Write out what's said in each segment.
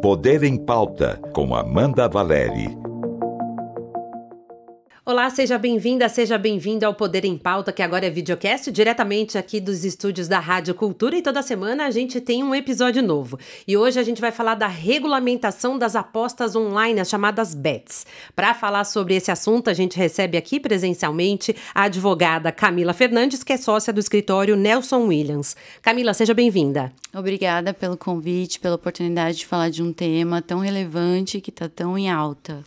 Poder em Pauta, com Amanda Valeri. Olá, seja bem-vinda, seja bem-vindo ao Poder em Pauta, que agora é videocast, diretamente aqui dos estúdios da Rádio Cultura, e toda semana a gente tem um episódio novo. E hoje a gente vai falar da regulamentação das apostas online, as chamadas bets. Para falar sobre esse assunto, a gente recebe aqui presencialmente a advogada Camila Fernandes, que é sócia do escritório Nelson Williams. Camila, seja bem-vinda. Obrigada pelo convite, pela oportunidade de falar de um tema tão relevante que está tão em alta.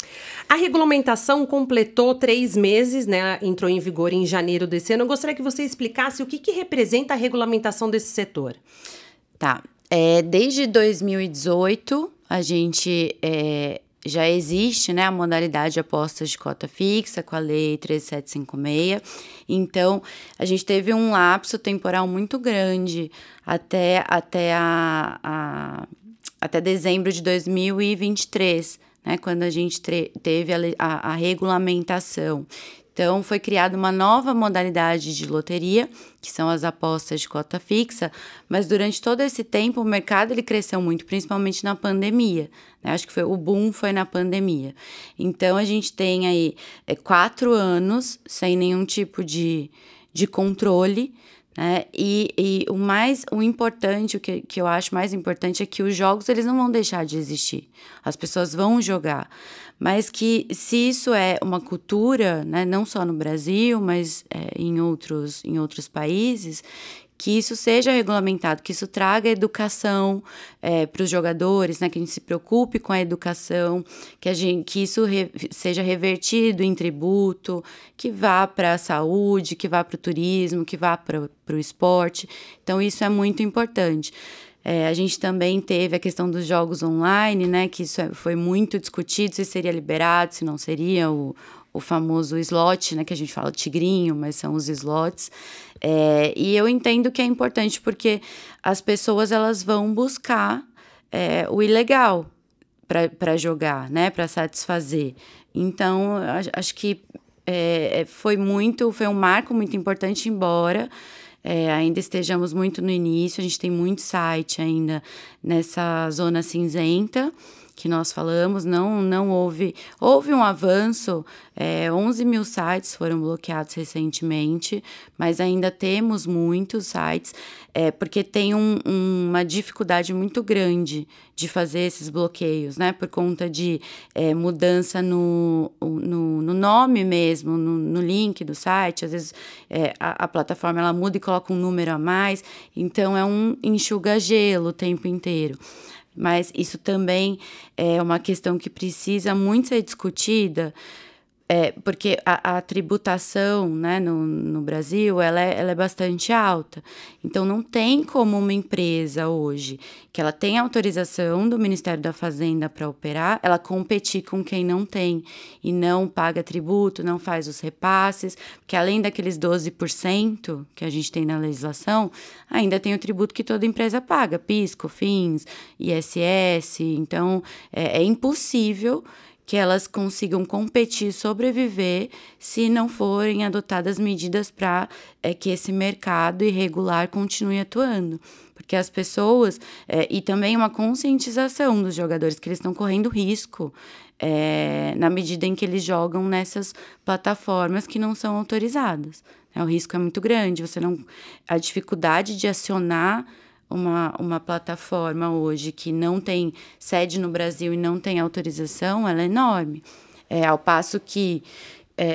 A regulamentação completou 3 meses, né? Entrou em vigor em janeiro desse ano. Eu gostaria que você explicasse o que representa a regulamentação desse setor. Tá. Desde 2018, a gente já existe, né, a modalidade de apostas de cota fixa com a Lei 13756. Então, a gente teve um lapso temporal muito grande até dezembro de 2023, né, quando a gente teve a regulamentação. Então, foi criada uma nova modalidade de loteria, que são as apostas de cota fixa, mas durante todo esse tempo o mercado ele cresceu muito, principalmente na pandemia, né? Acho que o boom foi na pandemia. Então, a gente tem aí 4 anos sem nenhum tipo de controle, né? E o importante, o que eu acho mais importante é que os jogos eles não vão deixar de existir. As pessoas vão jogar. Mas que se isso é uma cultura, né, não só no Brasil, mas em outros países, que isso seja regulamentado, que isso traga educação para os jogadores, né, que a gente se preocupe com a educação, que isso seja revertido em tributo, que vá para a saúde, que vá para o turismo, que vá para o esporte. Então, isso é muito importante. A gente também teve a questão dos jogos online, né, que isso foi muito discutido, se seria liberado, se não seria o famoso slot, né, que a gente fala tigrinho, mas são os slots. E eu entendo que é importante porque as pessoas elas vão buscar o ilegal para jogar, né, para satisfazer. Então, acho que foi um marco muito importante, embora ainda estejamos muito no início. A gente tem muito site ainda nessa zona cinzenta que nós falamos, não houve um avanço, 11 mil sites foram bloqueados recentemente, mas ainda temos muitos sites, porque tem uma dificuldade muito grande de fazer esses bloqueios, né, por conta de mudança no nome mesmo, no link do site. Às vezes a plataforma ela muda e coloca um número a mais, então é um enxuga-gelo o tempo inteiro. Mas isso também é uma questão que precisa muito ser discutida, porque a tributação, né, no Brasil ela é bastante alta. Então, não tem como uma empresa hoje, que ela tem autorização do Ministério da Fazenda para operar, ela competir com quem não tem e não paga tributo, não faz os repasses, porque além daqueles 12% que a gente tem na legislação, ainda tem o tributo que toda empresa paga, PIS, COFINS, ISS. Então, é impossível que elas consigam competir, sobreviver, se não forem adotadas medidas para que esse mercado irregular continue atuando. Porque as pessoas, e também uma conscientização dos jogadores, que eles estão correndo risco na medida em que eles jogam nessas plataformas que não são autorizadas. O risco é muito grande, a dificuldade de acionar uma plataforma hoje que não tem sede no Brasil e não tem autorização, ela é enorme. Ao passo que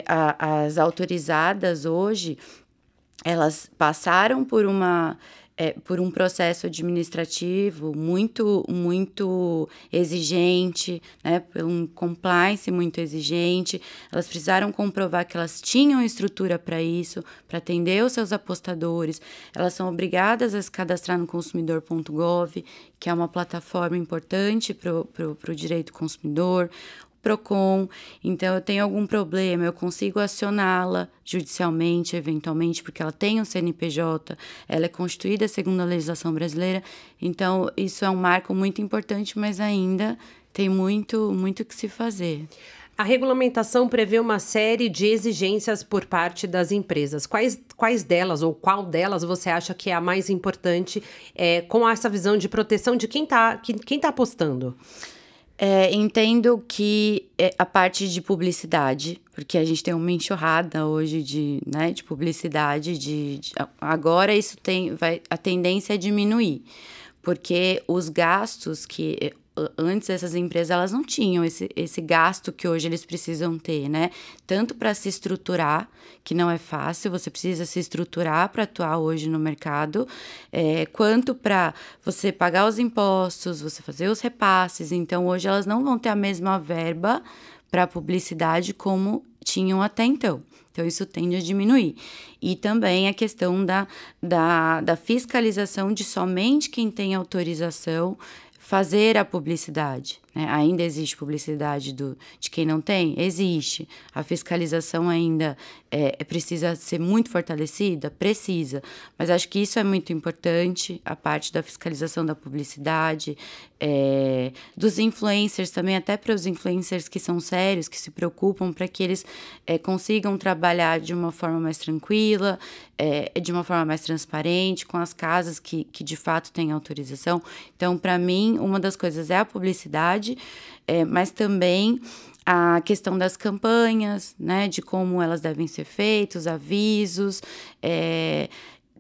as autorizadas hoje, elas passaram por um processo administrativo muito, muito exigente, né, por um compliance muito exigente. Elas precisaram comprovar que elas tinham estrutura para isso, para atender os seus apostadores. Elas são obrigadas a se cadastrar no consumidor.gov, que é uma plataforma importante para o direito do consumidor. PROCON, então eu tenho algum problema, eu consigo acioná-la judicialmente, eventualmente, porque ela tem um CNPJ, ela é constituída segundo a legislação brasileira. Então, isso é um marco muito importante, mas ainda tem muito que se fazer. A regulamentação prevê uma série de exigências por parte das empresas. Quais delas ou qual delas você acha que é a mais importante com essa visão de proteção de quem tá apostando? Entendo que a parte de publicidade, porque a gente tem uma enxurrada hoje de publicidade, agora isso a tendência é diminuir, porque os gastos que antes essas empresas elas não tinham esse gasto que hoje eles precisam ter, né? Tanto para se estruturar, que não é fácil, você precisa se estruturar para atuar hoje no mercado, quanto para você pagar os impostos, você fazer os repasses. Então, hoje elas não vão ter a mesma verba para publicidade como tinham até então. Então, isso tende a diminuir. E também a questão da fiscalização de somente quem tem autorização fazer a publicidade, né? Ainda existe publicidade de quem não tem? Existe. A fiscalização ainda precisa ser muito fortalecida? Precisa. Mas acho que isso é muito importante, a parte da fiscalização da publicidade, dos influencers também, até para os influencers que são sérios, que se preocupam para que eles consigam trabalhar de uma forma mais tranquila, de uma forma mais transparente, com as casas que de fato têm autorização. Então, para mim, uma das coisas é a publicidade, mas também a questão das campanhas, né, de como elas devem ser feitas, avisos,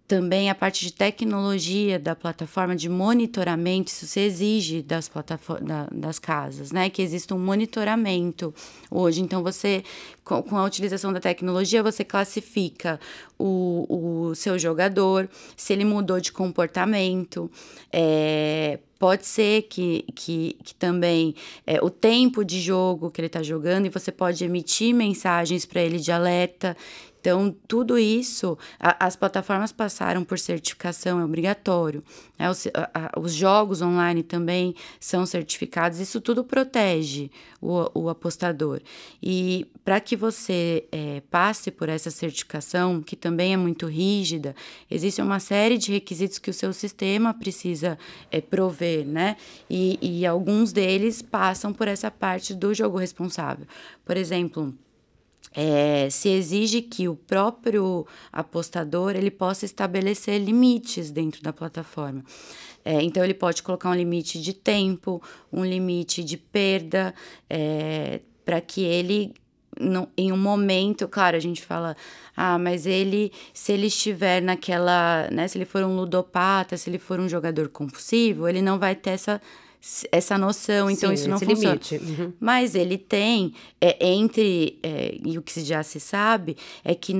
também a parte de tecnologia da plataforma, de monitoramento, isso se exige das casas, né? Que exista um monitoramento hoje. Então, você, com a utilização da tecnologia, você classifica o seu jogador, se ele mudou de comportamento, pode ser que também o tempo de jogo que ele está jogando, e você pode emitir mensagens para ele de alerta. Então, tudo isso, as plataformas passaram por certificação, é obrigatório, né? Os jogos online também são certificados, isso tudo protege o apostador. E para que você passe por essa certificação, que também é muito rígida, existe uma série de requisitos que o seu sistema precisa prover, né? E alguns deles passam por essa parte do jogo responsável. Por exemplo, se exige que o próprio apostador ele possa estabelecer limites dentro da plataforma. Então, ele pode colocar um limite de tempo, um limite de perda, para que ele, em um momento, claro, a gente fala, mas se ele estiver naquela, né, se ele for um ludopata, se ele for um jogador compulsivo, ele não vai ter essa noção, então sim, isso não funciona. Limite. Uhum. Mas ele tem, e o que já se sabe, é que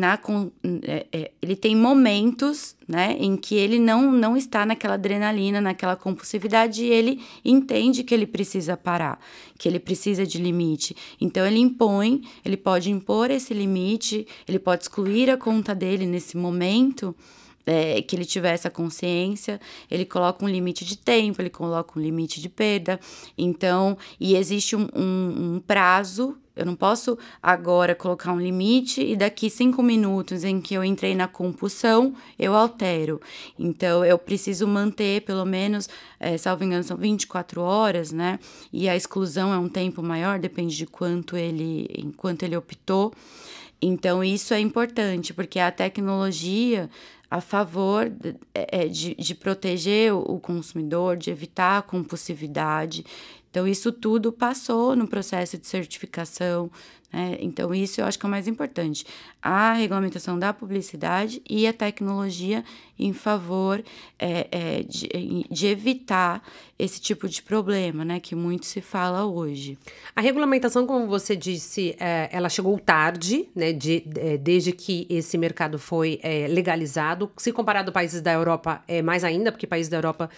ele tem momentos, né, em que ele não está naquela adrenalina, naquela compulsividade, e ele entende que ele precisa parar, que ele precisa de limite. Então, ele pode impor esse limite, ele pode excluir a conta dele nesse momento, que ele tiver essa consciência, ele coloca um limite de tempo, ele coloca um limite de perda. Então, e existe um prazo. Eu não posso agora colocar um limite e daqui 5 minutos em que eu entrei na compulsão, eu altero. Então, eu preciso manter pelo menos, salvo engano, são 24 horas, né? E a exclusão é um tempo maior, depende de enquanto ele optou. Então, isso é importante, porque a tecnologia a favor de proteger o consumidor, de evitar a compulsividade. Então, isso tudo passou no processo de certificação, né? Então, isso eu acho que é o mais importante. A regulamentação da publicidade e a tecnologia em favor de evitar esse tipo de problema, né? Que muito se fala hoje. A regulamentação, como você disse, ela chegou tarde, né? Desde que esse mercado foi legalizado. Se comparado a países da Europa, mais ainda, porque países da Europa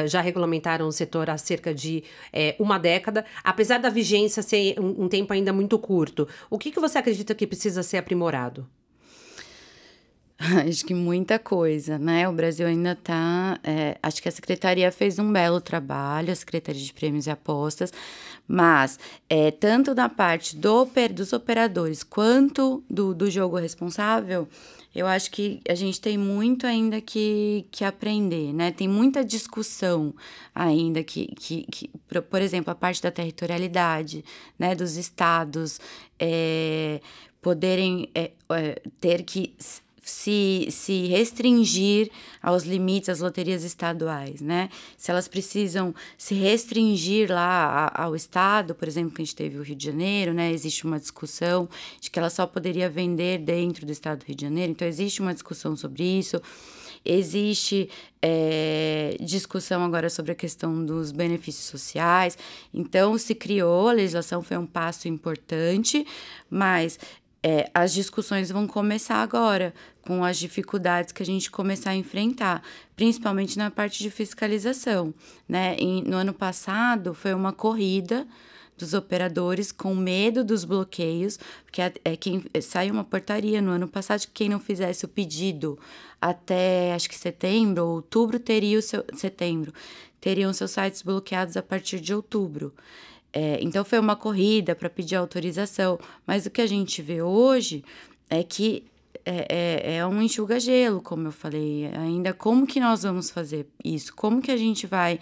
já regulamentaram o setor há cerca de uma década. Apesar da vigência ser um tempo ainda muito curto, o que você acredita que precisa ser aprimorado? Acho que muita coisa, né? O Brasil ainda está... acho que a Secretaria fez um belo trabalho, a Secretaria de Prêmios e Apostas, mas tanto na parte dos operadores quanto do jogo responsável, Eu acho que a gente tem muito ainda que aprender, né? Tem muita discussão ainda por exemplo, a parte da territorialidade, né? Dos estados poderem ter que se restringir aos limites das loterias estaduais, né? Se elas precisam se restringir lá ao estado, por exemplo, que a gente teve o Rio de Janeiro, né? Existe uma discussão de que ela só poderia vender dentro do estado do Rio de Janeiro, então existe uma discussão sobre isso. Existe discussão agora sobre a questão dos benefícios sociais. Então, se criou, a legislação foi um passo importante, mas as discussões vão começar agora, com as dificuldades que a gente começar a enfrentar, principalmente na parte de fiscalização, né? No ano passado, foi uma corrida dos operadores com medo dos bloqueios, porque saiu uma portaria no ano passado que quem não fizesse o pedido até, acho que setembro ou outubro, teriam seus sites bloqueados a partir de outubro. Então, foi uma corrida para pedir autorização, mas o que a gente vê hoje é que é um enxuga-gelo, como eu falei. Ainda como que nós vamos fazer isso? Como que a gente vai...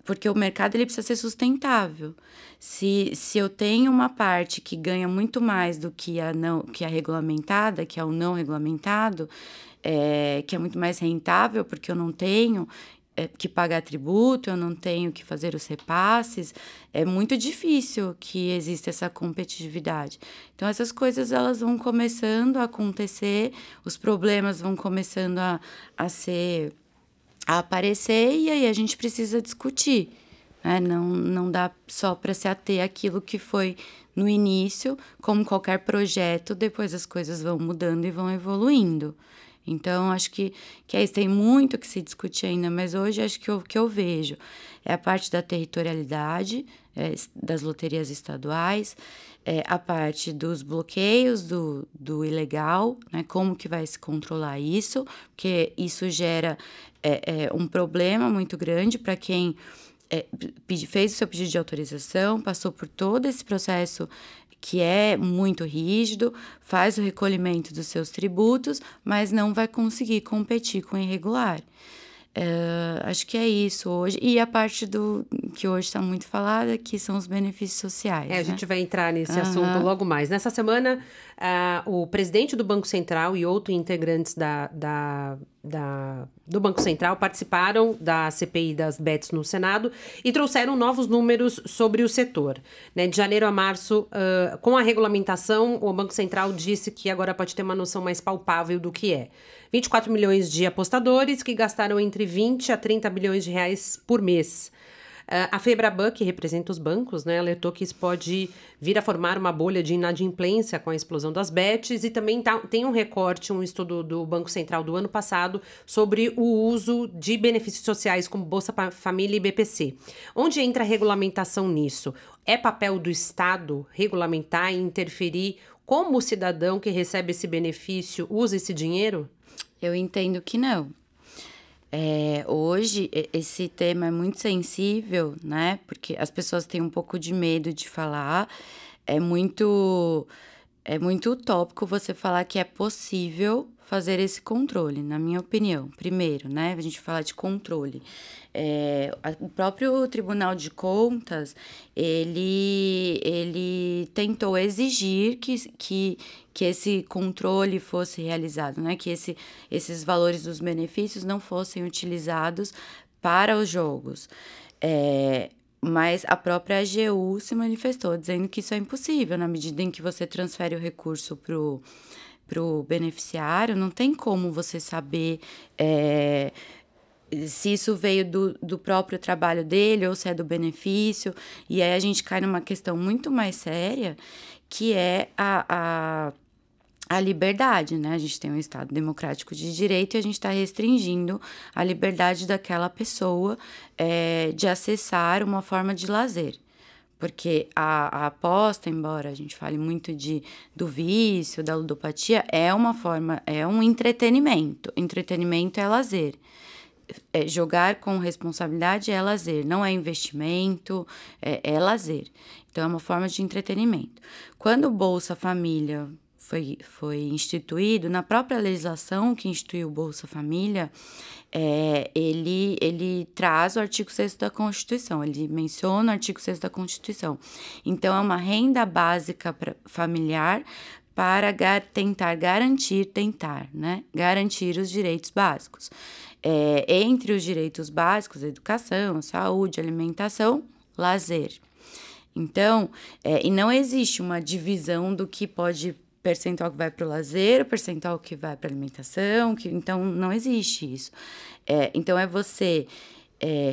porque o mercado ele precisa ser sustentável. Se eu tenho uma parte que ganha muito mais do que a regulamentada, que é o não regulamentado, que é muito mais rentável, porque eu não tenho... que pagar tributo, eu não tenho que fazer os repasses, é muito difícil que exista essa competitividade. Então, essas coisas elas vão começando a acontecer, os problemas vão começando a aparecer, e aí a gente precisa discutir, né? Não dá só para se ater àquilo que foi no início, como qualquer projeto, depois as coisas vão mudando e vão evoluindo. Então, acho que é isso. Tem muito que se discutir ainda, mas hoje acho que o que eu vejo é a parte da territorialidade das loterias estaduais, a parte dos bloqueios do ilegal, né? Como que vai se controlar isso, porque isso gera um problema muito grande para quem fez o seu pedido de autorização, passou por todo esse processo que é muito rígido, faz o recolhimento dos seus tributos, mas não vai conseguir competir com o irregular. Acho que é isso hoje. E a parte que hoje está muito falada, que são os benefícios sociais. A gente vai entrar nesse assunto logo mais. Nessa semana, o presidente do Banco Central e outros integrantes do Banco Central participaram da CPI das bets no Senado e trouxeram novos números sobre o setor. Né? De janeiro a março, com a regulamentação, o Banco Central disse que agora pode ter uma noção mais palpável do que é. 24 milhões de apostadores que gastaram entre 20 a 30 bilhões de reais por mês. A Febraban, que representa os bancos, né, alertou que isso pode vir a formar uma bolha de inadimplência com a explosão das bets, e também tem um recorte, um estudo do Banco Central do ano passado sobre o uso de benefícios sociais como Bolsa Família e BPC. Onde entra a regulamentação nisso? É papel do Estado regulamentar e interferir como o cidadão que recebe esse benefício usa esse dinheiro? Eu entendo que não. Hoje, esse tema é muito sensível, né? Porque as pessoas têm um pouco de medo de falar. É muito utópico você falar que é possível fazer esse controle, na minha opinião. Primeiro, né? A gente fala de controle. O próprio Tribunal de Contas, ele tentou exigir que esse controle fosse realizado, né? Que esses valores dos benefícios não fossem utilizados para os jogos. Mas a própria AGU se manifestou, dizendo que isso é impossível, na medida em que você transfere o recurso para o beneficiário, não tem como você saber se isso veio do próprio trabalho dele ou se é do benefício. E aí a gente cai numa questão muito mais séria, que é a liberdade, né? A gente tem um Estado democrático de direito e a gente está restringindo a liberdade daquela pessoa de acessar uma forma de lazer. Porque a aposta, embora a gente fale muito do vício, da ludopatia, é uma forma, é um entretenimento. Entretenimento é lazer. Jogar com responsabilidade é lazer, não é investimento, é lazer. Então, é uma forma de entretenimento. Quando o Bolsa Família foi instituído, na própria legislação que instituiu o Bolsa Família, ele traz o artigo 6º da Constituição, ele menciona o artigo 6º da Constituição. Então, é uma renda básica familiar para tentar garantir os direitos básicos. Entre os direitos básicos, educação, saúde, alimentação, lazer. Então, e não existe uma divisão do que pode percentual que vai para o lazer, percentual que vai para a alimentação, então não existe isso. Então, é você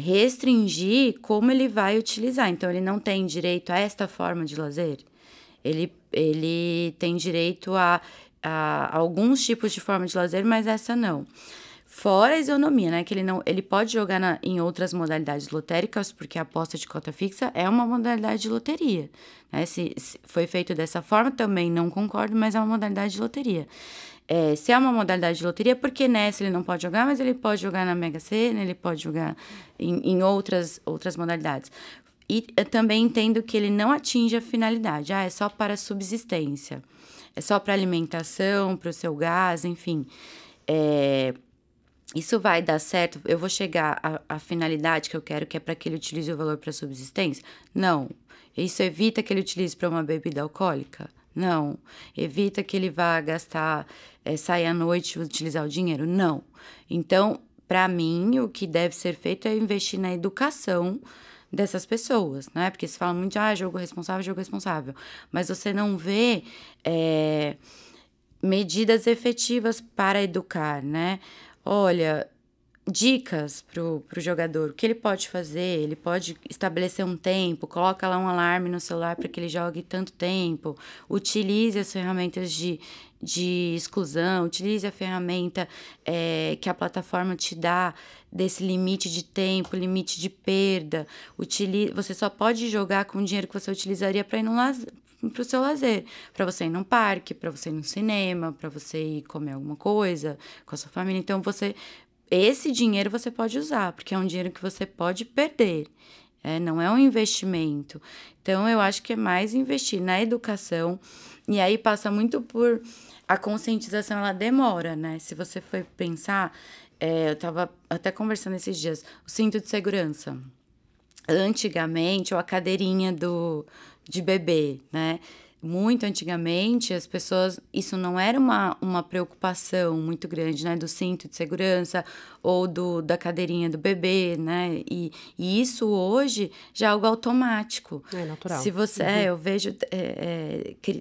restringir como ele vai utilizar. Então, ele não tem direito a esta forma de lazer. Ele tem direito a alguns tipos de forma de lazer, mas essa não. Fora a isonomia, né? Que ele pode jogar em outras modalidades lotéricas, porque a aposta de cota fixa é uma modalidade de loteria. Né? Se foi feito dessa forma, também não concordo, mas é uma modalidade de loteria. Se é uma modalidade de loteria, porque nessa ele não pode jogar, mas ele pode jogar na Mega Sena, ele pode jogar em outras modalidades. E eu também entendo que ele não atinge a finalidade. É só para subsistência, é só para alimentação, para o seu gás, enfim. Isso vai dar certo? Eu vou chegar à finalidade que eu quero, que é para que ele utilize o valor para subsistência? Não. Isso evita que ele utilize para uma bebida alcoólica? Não. Evita que ele vá gastar, sair à noite e utilizar o dinheiro? Não. Então, para mim, o que deve ser feito é investir na educação dessas pessoas, né? Porque se fala muito de jogo responsável. Mas você não vê medidas efetivas para educar, né? Olha, dicas pro jogador, o que ele pode fazer, ele pode estabelecer um tempo, coloca lá um alarme no celular para que ele jogue tanto tempo, utilize as ferramentas de exclusão, utilize a ferramenta que a plataforma te dá desse limite de tempo, limite de perda, você só pode jogar com o dinheiro que você utilizaria para ir para o seu lazer, para você ir num parque, para você ir no cinema, para você ir comer alguma coisa com a sua família. Então, esse dinheiro você pode usar, porque é um dinheiro que você pode perder, não é um investimento. Então, eu acho que é mais investir na educação, e aí passa muito por a conscientização, ela demora, né? Se você for pensar, eu estava até conversando esses dias, o cinto de segurança. Antigamente, ou a cadeirinha de bebê, né? Muito antigamente, as pessoas... Isso não era uma preocupação muito grande, né? Do cinto de segurança ou da cadeirinha do bebê, né? E isso hoje já é algo automático. É natural. Se você... eu vejo...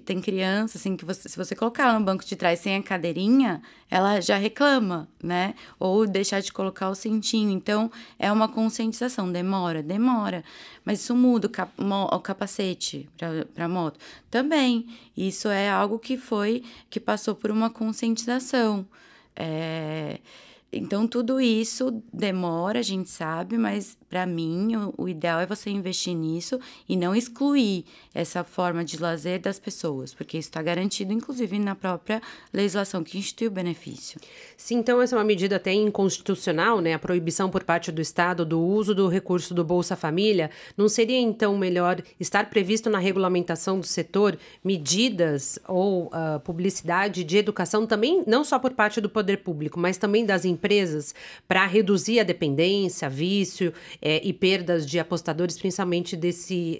tem criança, assim, que se você colocar ela no banco de trás sem a cadeirinha, ela já reclama, né? Ou deixar de colocar o cintinho. Então, é uma conscientização. Demora. Mas isso muda o capacete para a moto. Também, isso é algo que passou por uma conscientização. Então, tudo isso demora, a gente sabe, mas para mim o ideal é você investir nisso e não excluir essa forma de lazer das pessoas, porque isso está garantido, inclusive, na própria legislação que institui o benefício. Sim, então essa é uma medida até inconstitucional, né? A proibição por parte do Estado do uso do recurso do Bolsa Família. Não seria, então, melhor estar previsto na regulamentação do setor medidas ou publicidade de educação também, não só por parte do poder público, mas também das empresas, para reduzir a dependência, vício e perdas de apostadores, principalmente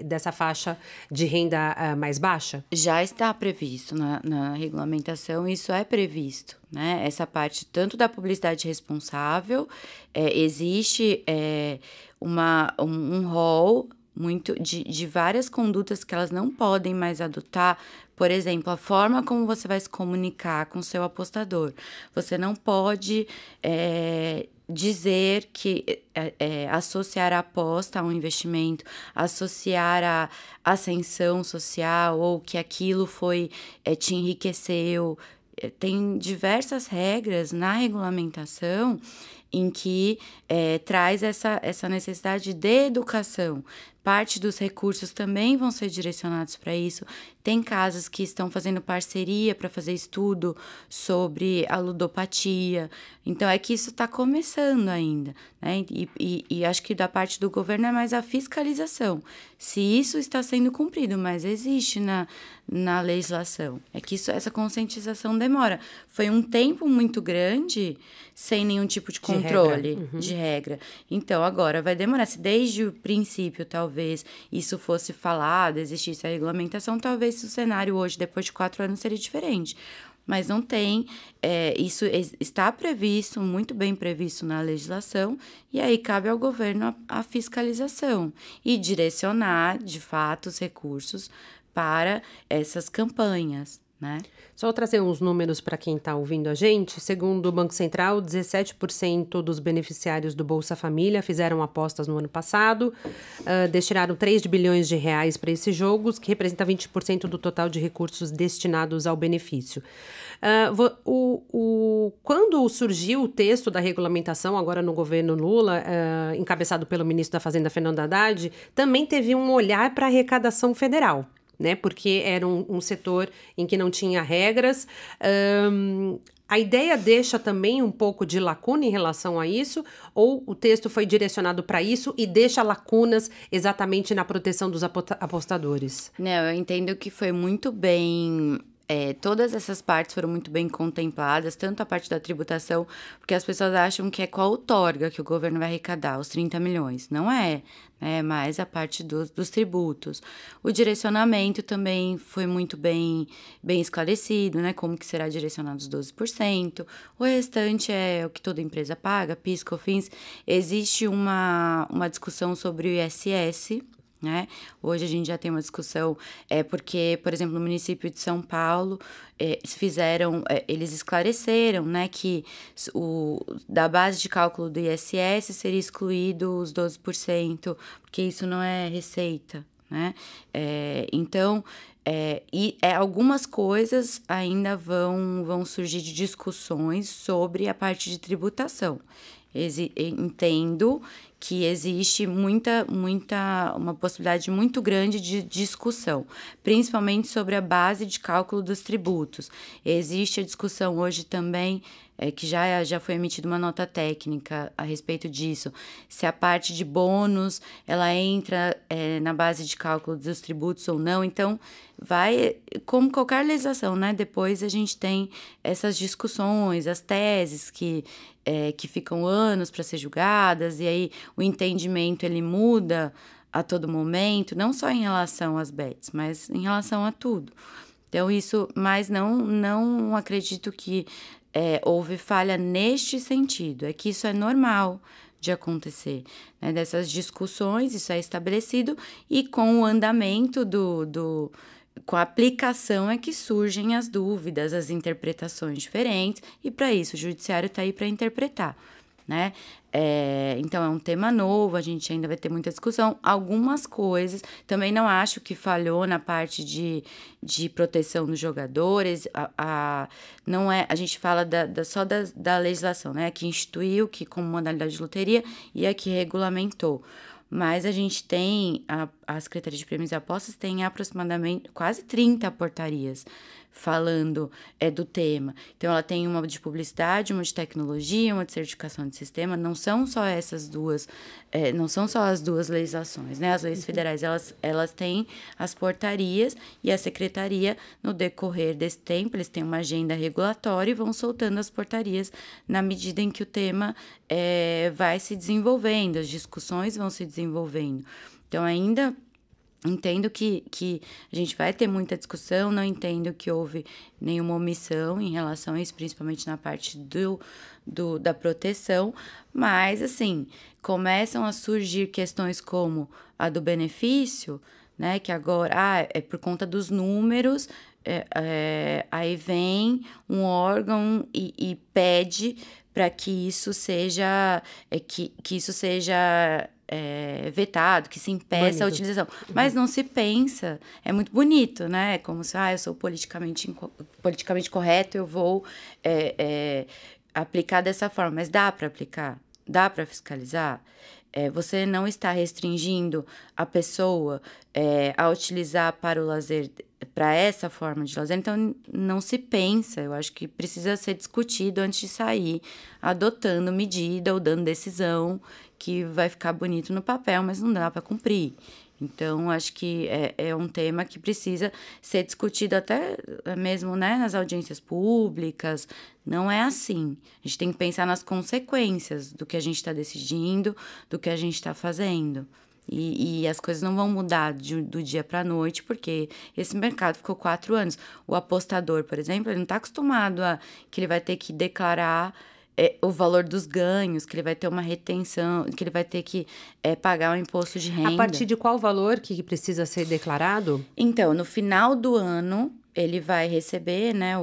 dessa faixa de renda mais baixa? Já está previsto na regulamentação, isso é previsto, né? Essa parte tanto da publicidade responsável, existe um rol muito de várias condutas que elas não podem mais adotar. Por exemplo, a forma como você vai se comunicar com o seu apostador. Você não pode dizer que associar a aposta a um investimento, associar a ascensão social ou que aquilo te enriqueceu. Tem diversas regras na regulamentação em que traz essa necessidade de educação. Parte dos recursos também vão ser direcionados para isso. Tem casas que estão fazendo parceria para fazer estudo sobre a ludopatia. Então, é que isso está começando ainda, né? E acho que da parte do governo é mais a fiscalização. Se isso está sendo cumprido, mas existe na legislação. É que essa conscientização demora. Foi um tempo muito grande sem nenhum tipo de controle, de regra. Então, agora vai demorar. Se desde o princípio, talvez, isso fosse falado, existisse a regulamentação, talvez o cenário hoje, depois de 4 anos, seria diferente. Mas não tem, isso está previsto, muito bem previsto na legislação, e aí cabe ao governo a fiscalização e direcionar, de fato, os recursos para essas campanhas, né? Só trazer uns números para quem está ouvindo a gente. Segundo o Banco Central, 17% dos beneficiários do Bolsa Família fizeram apostas no ano passado, destinaram 3 bilhões de reais para esses jogos, que representa 20% do total de recursos destinados ao benefício. Quando surgiu o texto da regulamentação, agora no governo Lula, encabeçado pelo ministro da Fazenda, Fernando Haddad, também teve um olhar para a arrecadação federal, né? Porque era um setor em que não tinha regras. A ideia deixa também um pouco de lacuna em relação a isso, ou o texto foi direcionado para isso e deixa lacunas exatamente na proteção dos apostadores? Não, eu entendo que foi muito bem... todas essas partes foram muito bem contempladas, tanto a parte da tributação, porque as pessoas acham que é com a outorga que o governo vai arrecadar os 30 milhões. Não é, né? Mais a parte dos tributos. O direcionamento também foi muito bem esclarecido, né? Como que será direcionado os 12%. O restante é o que toda empresa paga, PIS, COFINS. Existe uma discussão sobre o ISS, né? Hoje a gente já tem uma discussão, porque, por exemplo, no município de São Paulo, eles esclareceram, né, que da base de cálculo do ISS seria excluído os 12%, porque isso não é receita, né? Então, algumas coisas ainda vão surgir de discussões sobre a parte de tributação. Entendo que existe uma possibilidade muito grande de discussão, principalmente sobre a base de cálculo dos tributos. Existe a discussão hoje também, que já foi emitida uma nota técnica a respeito disso, se a parte de bônus, ela entra na base de cálculo dos tributos ou não. Então, vai, como qualquer legislação, né? Depois a gente tem essas discussões, as teses que ficam anos para ser julgadas, e aí o entendimento ele muda a todo momento, não só em relação às bets, mas em relação a tudo. Então, mas não acredito que houve falha neste sentido, é que isso é normal de acontecer, né? Dessas discussões, isso é estabelecido, e com o andamento com a aplicação é que surgem as dúvidas, as interpretações diferentes, e para isso o judiciário está aí para interpretar, né? Então, é um tema novo, a gente ainda vai ter muita discussão. Algumas coisas, também não acho que falhou na parte de proteção dos jogadores. A gente fala só da legislação, né? Que instituiu, que como modalidade de loteria, e a que regulamentou. Mas a gente tem, a Secretaria de Prêmios e Apostas tem aproximadamente quase 30 portarias falando do tema. Então, ela tem uma de publicidade, uma de tecnologia, uma de certificação de sistema. Não são só essas duas, não são só as duas legislações, né? As leis federais, elas têm as portarias, e a Secretaria, no decorrer desse tempo, eles têm uma agenda regulatória e vão soltando as portarias na medida em que o tema vai se desenvolvendo, as discussões vão se desenvolvendo. Então, ainda entendo que a gente vai ter muita discussão, não entendo que houve nenhuma omissão em relação a isso, principalmente na parte da proteção, mas, assim, começam a surgir questões como a do benefício, né, que agora, é por conta dos números, aí vem um órgão e pede para que isso seja, que isso seja vetado, que se impeça a utilização. Mas não se pensa, é muito bonito, né? É como se, eu sou politicamente correto, eu vou aplicar dessa forma, mas dá para aplicar? Dá para fiscalizar? Você não está restringindo a pessoa a utilizar para o lazer, para essa forma de lazer, então não se pensa, eu acho que precisa ser discutido antes de sair, adotando medida ou dando decisão que vai ficar bonito no papel, mas não dá para cumprir. Então, acho que é um tema que precisa ser discutido até mesmo, né, nas audiências públicas. Não é assim. A gente tem que pensar nas consequências do que a gente está decidindo, do que a gente está fazendo. E as coisas não vão mudar do dia para a noite, porque esse mercado ficou 4 anos. O apostador, por exemplo, ele não está acostumado a que ele vai ter que declarar o valor dos ganhos, que ele vai ter uma retenção, que ele vai ter que pagar um imposto de renda. A partir de qual valor que precisa ser declarado? Então, no final do ano, ele vai receber, né,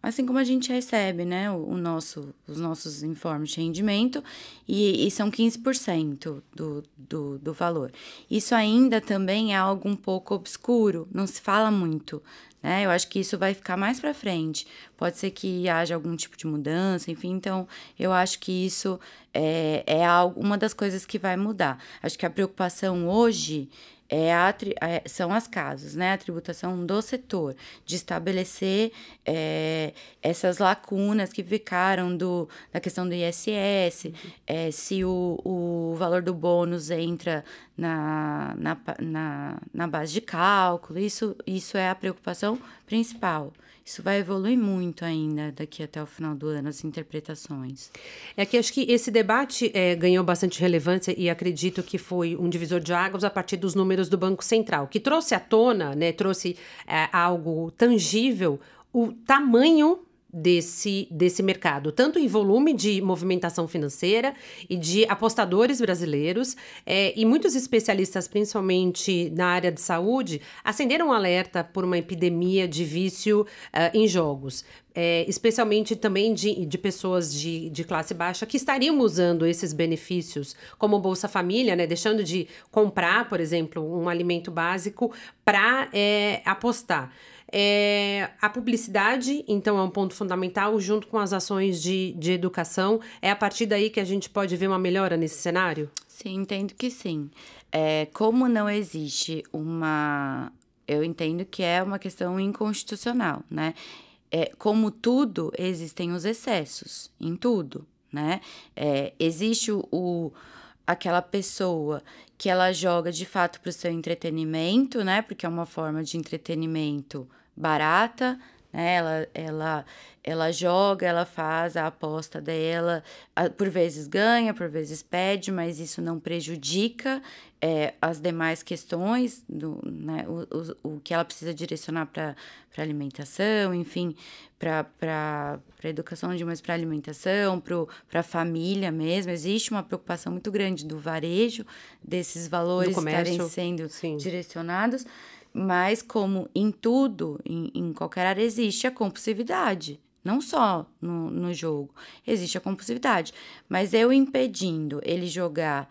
assim como a gente recebe, né, os nossos informes de rendimento, e são 15% do valor. Isso ainda também é algo um pouco obscuro, não se fala muito, né? Eu acho que isso vai ficar mais para frente. Pode ser que haja algum tipo de mudança, enfim. Então, eu acho que isso é uma das coisas que vai mudar. Acho que a preocupação hoje são as casas, né? A tributação do setor, de estabelecer essas lacunas que ficaram da questão do ISS, se o valor do bônus entra na base de cálculo, isso é a preocupação principal. Isso vai evoluir muito ainda daqui até o final do ano, as interpretações. É que acho que esse debate ganhou bastante relevância e acredito que foi um divisor de águas a partir dos números do Banco Central, que trouxe à tona, né, trouxe algo tangível, o tamanho desse mercado, tanto em volume de movimentação financeira e de apostadores brasileiros, e muitos especialistas, principalmente na área de saúde, acenderam um alerta por uma epidemia de vício em jogos. Especialmente também de pessoas de classe baixa que estariam usando esses benefícios como Bolsa Família, né, deixando de comprar, por exemplo, um alimento básico para apostar. A publicidade, então, é um ponto fundamental, junto com as ações de educação. É a partir daí que a gente pode ver uma melhora nesse cenário? Sim, entendo que sim. Como não existe eu entendo que é uma questão inconstitucional, né? Como tudo, existem os excessos, em tudo, né? Existe aquela pessoa que ela joga, de fato, para o seu entretenimento, né? Porque é uma forma de entretenimento barata, né? Ela joga, ela faz a aposta dela, por vezes ganha, por vezes perde, mas isso não prejudica as demais questões, né? O que ela precisa direcionar para alimentação, enfim, para educação, mas para alimentação, para a família mesmo. Existe uma preocupação muito grande do varejo, desses valores estarem sendo direcionados, mas como em tudo, em qualquer área, existe a compulsividade. Não só no jogo, existe a compulsividade. Mas eu impedindo ele jogar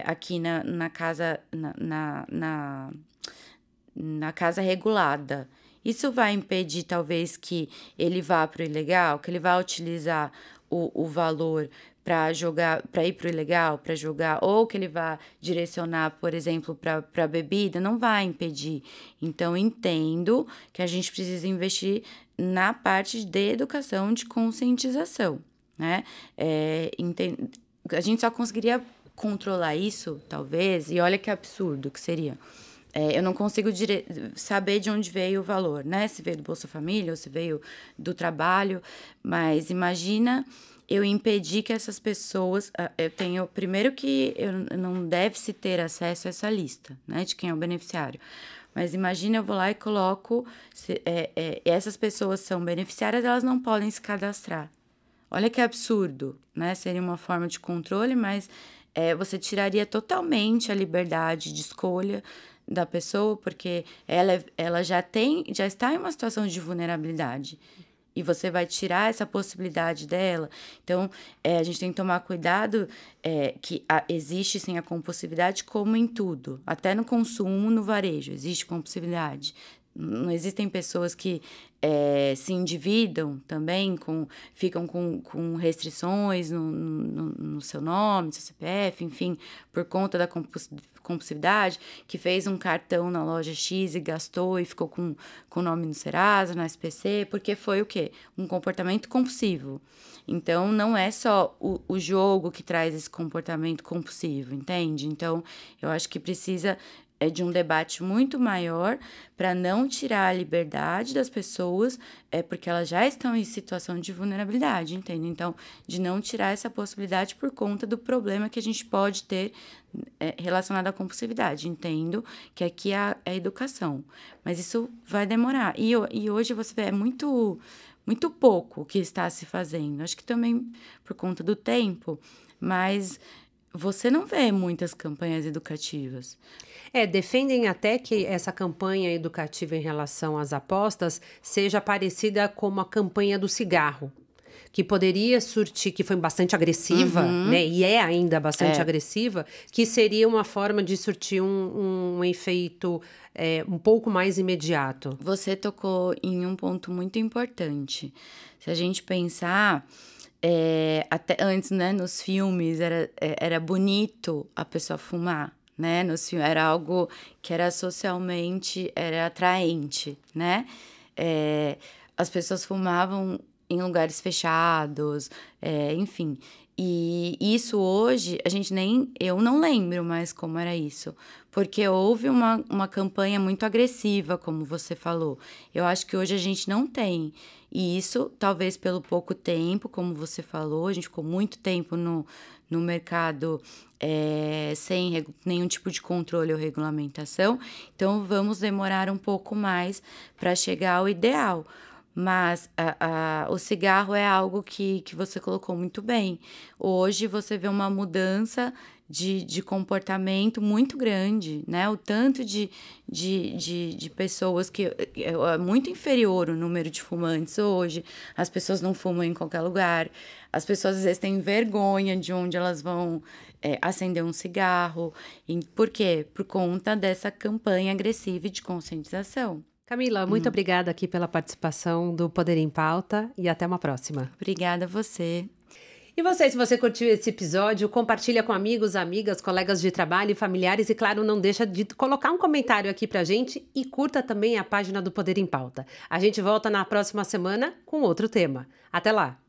aqui na casa, na casa regulada, isso vai impedir, talvez, que ele vá para o ilegal, que ele vá utilizar o valor para jogar, para ir para o ilegal, para jogar, ou que ele vá direcionar, por exemplo, para bebida, não vai impedir. Então, entendo que a gente precisa investir na parte de educação, de conscientização, né? A gente só conseguiria controlar isso, talvez, e olha que absurdo que seria. Eu não consigo saber de onde veio o valor, né? Se veio do Bolsa Família ou se veio do trabalho, mas imagina eu impedir que essas pessoas... Primeiro que não deve-se ter acesso a essa lista, né? De quem é o beneficiário. Mas imagina, eu vou lá e coloco... essas pessoas são beneficiárias, elas não podem se cadastrar. Olha que absurdo, né? Seria uma forma de controle, mas você tiraria totalmente a liberdade de escolha da pessoa, porque ela já está em uma situação de vulnerabilidade. E você vai tirar essa possibilidade dela. Então, a gente tem que tomar cuidado que existe, sim, a compulsividade como em tudo. Até no consumo, no varejo, existe compulsividade. não existem pessoas que se endividam também, ficam com restrições no seu nome, no seu CPF, enfim, por conta da compulsividade, que fez um cartão na loja X e gastou e ficou com o nome no Serasa, no SPC, porque foi o quê? Um comportamento compulsivo. Então, não é só o jogo que traz esse comportamento compulsivo, entende? Então, eu acho que precisa de um debate muito maior para não tirar a liberdade das pessoas, porque elas já estão em situação de vulnerabilidade, entende? Então, de não tirar essa possibilidade por conta do problema que a gente pode ter relacionado à compulsividade. Entendo que aqui é a educação, mas isso vai demorar. E hoje você vê, é muito pouco o que está se fazendo. Acho que também por conta do tempo, mas você não vê muitas campanhas educativas. Defendem até que essa campanha educativa em relação às apostas seja parecida com a campanha do cigarro, que poderia surtir, que foi bastante agressiva, né? E é ainda bastante agressiva, que seria uma forma de surtir um efeito um pouco mais imediato. Você tocou em um ponto muito importante. Se a gente pensar, até antes, né, nos filmes, era bonito a pessoa fumar, né? Nos filmes, era algo que era socialmente, era atraente, né? As pessoas fumavam em lugares fechados, enfim. E isso hoje, eu não lembro mais como era isso, porque houve uma campanha muito agressiva, como você falou. Eu acho que hoje a gente não tem. E isso, talvez pelo pouco tempo, como você falou, a gente ficou muito tempo no mercado sem nenhum tipo de controle ou regulamentação, então vamos demorar um pouco mais para chegar ao ideal. Mas o cigarro é algo que você colocou muito bem. Hoje você vê uma mudança de comportamento muito grande, né? O tanto de pessoas que é muito inferior o número de fumantes hoje. As pessoas não fumam em qualquer lugar. As pessoas às vezes têm vergonha de onde elas vão acender um cigarro. Por quê? Por conta dessa campanha agressiva e de conscientização. Camila, muito obrigada aqui pela participação do Poder em Pauta e até uma próxima. Obrigada a você. E você, se você curtiu esse episódio, compartilha com amigos, amigas, colegas de trabalho e familiares. E claro, não deixa de colocar um comentário aqui pra gente e curta também a página do Poder em Pauta. A gente volta na próxima semana com outro tema. Até lá!